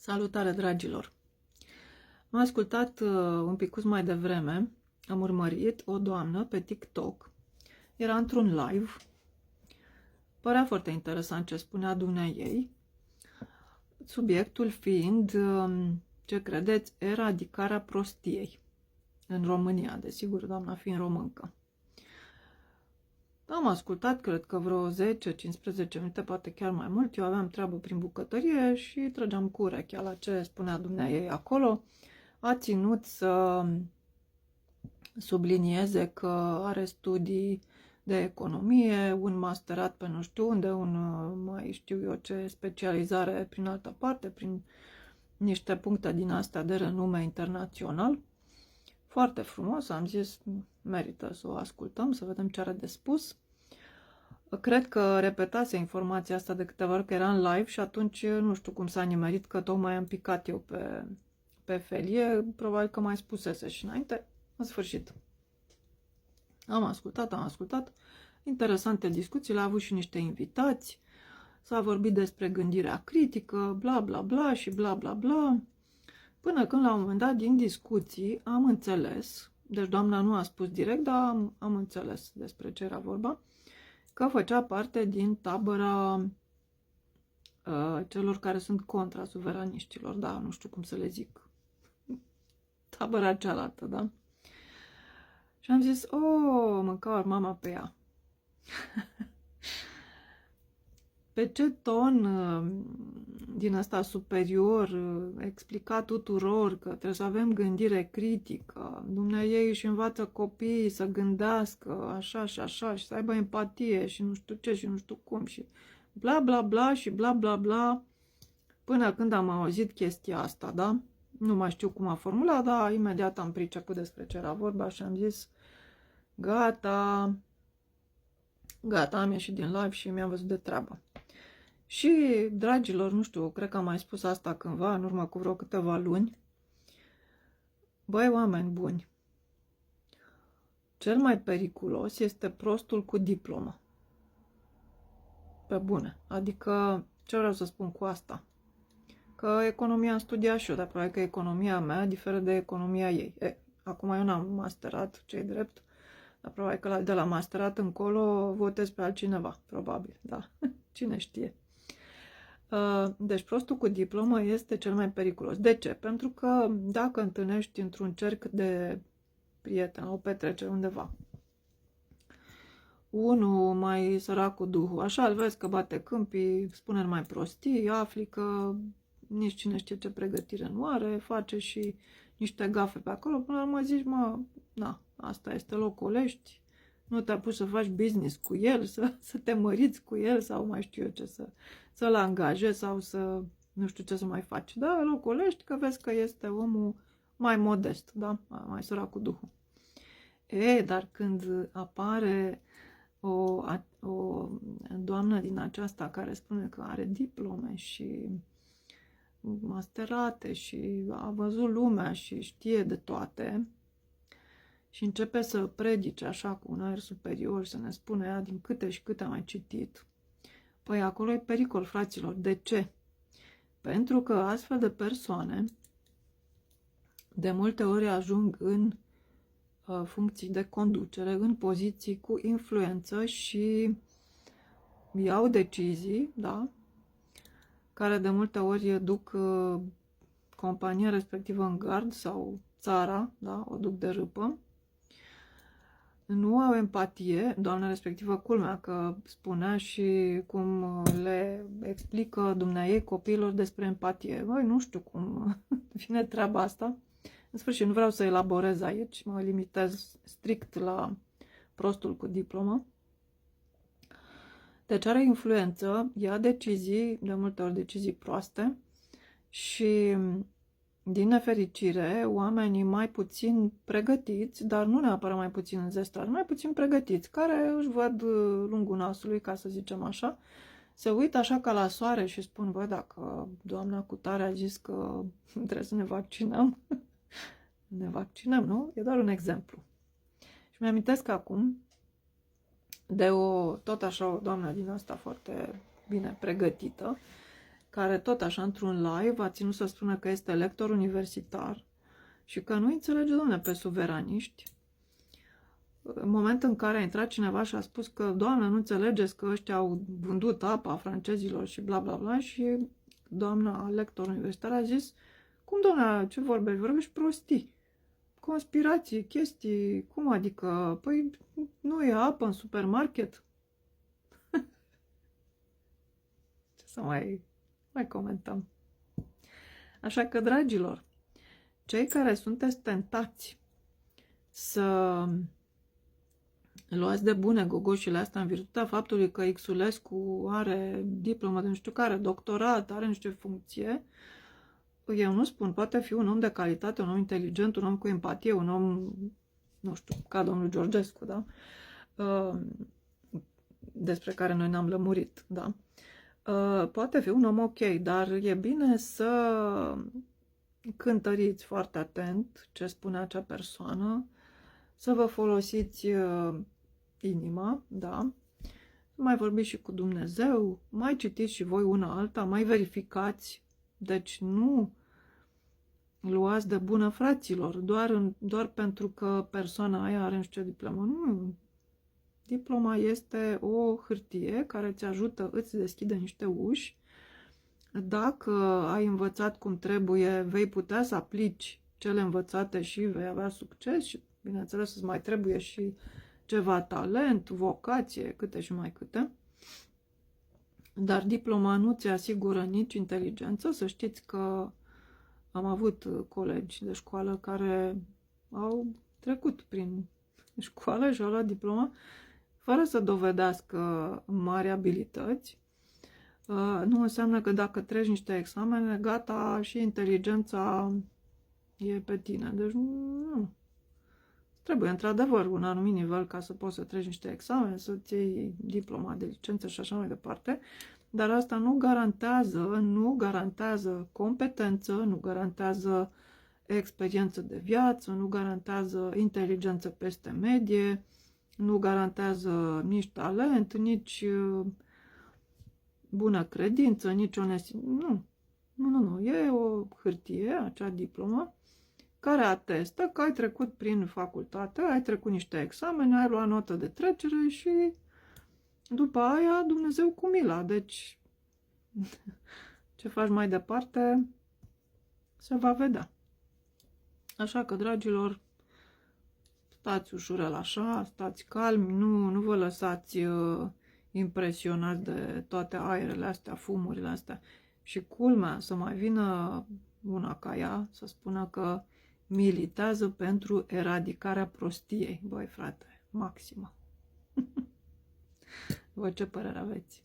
Salutare, dragilor! Am ascultat un picuț mai devreme, am urmărit o doamnă pe TikTok, era într-un live, părea foarte interesant ce spunea dumneaei, subiectul fiind, ce credeți, eradicarea prostiei în România, desigur, doamna fiind româncă. Am ascultat, cred că vreo 10-15 minute, poate chiar mai mult. Eu aveam treabă prin bucătărie și trăgeam cu urechea la ce spunea dumneaei acolo. A ținut să sublinieze că are studii de economie, un masterat pe nu știu unde, un mai știu eu ce specializare prin altă parte, prin niște puncte din astea de renume internațional. Foarte frumos, am zis, merită să o ascultăm, să vedem ce are de spus. Cred că repetase informația asta de câteva ori, că era în live și atunci nu știu cum s-a nimerit că tocmai am picat eu pe felie, probabil că mai spusese și înainte. În sfârșit, am ascultat, interesante discuții, le-a avut și niște invitați, s-a vorbit despre gândirea critică, bla bla bla și bla bla bla, până când la un moment dat din discuții am înțeles, deci doamna nu a spus direct, dar am înțeles despre ce era vorba, că făcea parte din tabăra celor care sunt contra suveraniștilor, da, nu știu cum să le zic, tabăra cealaltă, da? Și am zis, măcar mama pe ea. Pe ce ton din ăsta superior explica tuturor că trebuie să avem gândire critică, dumneaei își învață copiii să gândească așa și așa și să aibă empatie și nu știu ce și nu știu cum și bla bla bla și bla bla bla, până când am auzit chestia asta, da? Nu mai știu cum a formulat, dar imediat am priceput despre ce era vorba și am zis, gata, am ieșit din live și mi-am văzut de treabă. Și, dragilor, nu știu, cred că am mai spus asta cândva, în urmă cu vreo câteva luni, băi, oameni buni, cel mai periculos este prostul cu diplomă. Pe bune. Adică, ce vreau să spun cu asta? Că economia am studiat și eu, dar probabil că economia mea diferă de economia ei. Acum eu n-am masterat, ce-i drept, dar probabil că de la masterat încolo votez pe altcineva, probabil, da, cine știe. Deci prostul cu diplomă este cel mai periculos. De ce? Pentru că dacă întâlnești într-un cerc de prieteni, o petrecere undeva, unul mai sărac cu duhul, așa îl vezi că bate câmpii, spune numai prostii, afli că nici cine știe ce pregătire nu are, face și niște gafe pe acolo, până la urmă zici, na, asta este, locolești, nu te-ai pus să faci business cu el, să te măriți cu el sau mai știu eu ce, să-l angajezi sau să nu știu ce să mai faci. Da, locolești că vezi că este omul mai modest, da, mai sărac cu duhul. Dar când apare o doamnă din aceasta care spune că are diplome și masterate și a văzut lumea și știe de toate și începe să predice așa cu un aer superior, să ne spune ea din câte și câte am mai citit, păi acolo e pericol, fraților. De ce? Pentru că astfel de persoane de multe ori ajung în funcții de conducere, în poziții cu influență și iau decizii, da, care de multe ori duc compania respectivă în gard sau țara, da, o duc de râpă. Nu au empatie, doamna respectivă, culmea că spunea și cum le explică dumneaei copiilor despre empatie. Băi, nu știu cum vine treaba asta. În sfârșit, nu vreau să elaborez aici, mă limitez strict la prostul cu diplomă. Deci are influență, ia decizii, de multe ori decizii proaste și, din nefericire, oamenii mai puțin pregătiți, dar nu neapărat mai puțin înzestrați, mai puțin pregătiți, care își văd lungul nasului, ca să zicem așa, se uită așa ca la soare și spun, bă, dacă doamna cutare a zis că trebuie să ne vaccinăm, ne vaccinăm, nu? E doar un exemplu. Și mi-amintesc acum de tot așa o doamnă din asta foarte bine pregătită, care tot așa într-un live a ținut să spună că este lector universitar și că nu înțelege, dom'le, pe suveraniști. În momentul în care a intrat cineva și a spus că, Doamne, nu înțelegeți că ăștia au vândut apa francezilor și bla bla bla, și doamna lector universitar a zis, cum, doamne, ce vorbești? Vorbești prostii. Conspirații, chestii, cum adică? Păi nu e apă în supermarket? Ce să mai comentăm? Așa că, dragilor, cei care sunteți tentați să luați de bune gogoșile astea în virtutea faptului că Xulescu are diplomă de nu știu care, doctorat, are nu știu ce funcție, eu nu spun, poate fi un om de calitate, un om inteligent, un om cu empatie, un om, nu știu, ca domnul Georgescu, da? Despre care noi ne-am lămurit, da? Poate fi un om ok, dar e bine să cântăriți foarte atent ce spune acea persoană, să vă folosiți inima, da? Mai vorbiți și cu Dumnezeu, mai citiți și voi una alta, mai verificați. Deci nu luați de bună, fraților, doar pentru că persoana aia are nu știu ce diplomă. Nu. Diploma este o hârtie care îți ajută, îți deschide niște uși. Dacă ai învățat cum trebuie, vei putea să aplici cele învățate și vei avea succes și, bineînțeles, îți mai trebuie și ceva talent, vocație, câte și mai câte. Dar diploma nu ți asigură nici inteligență. Să știți că am avut colegi de școală care au trecut prin școală și au luat diploma fără să dovedească mari abilități. Nu înseamnă că dacă treci niște examene, gata, și inteligența e pe tine. Deci nu. Trebuie, într-adevăr, un anumit nivel ca să poți să treci niște examene, să-ți iei diploma de licență și așa mai departe, dar asta nu garantează competență, nu garantează experiență de viață, nu garantează inteligență peste medie, nu garantează nici talent, nici bună credință, nici onestitate. Nu. E o hârtie, acea diplomă, care atestă că ai trecut prin facultate, ai trecut niște examene, ai luat notă de trecere și după aia Dumnezeu cu mila. Deci, ce faci mai departe, se va vedea. Așa că, dragilor, stați ușurel așa, stați calmi, nu vă lăsați impresionați de toate aerele astea, fumurile astea. Și culmea, să mai vină una ca ea, să spună că militează pentru eradicarea prostiei. Băi, frate, maximă. Voi ce părere aveți?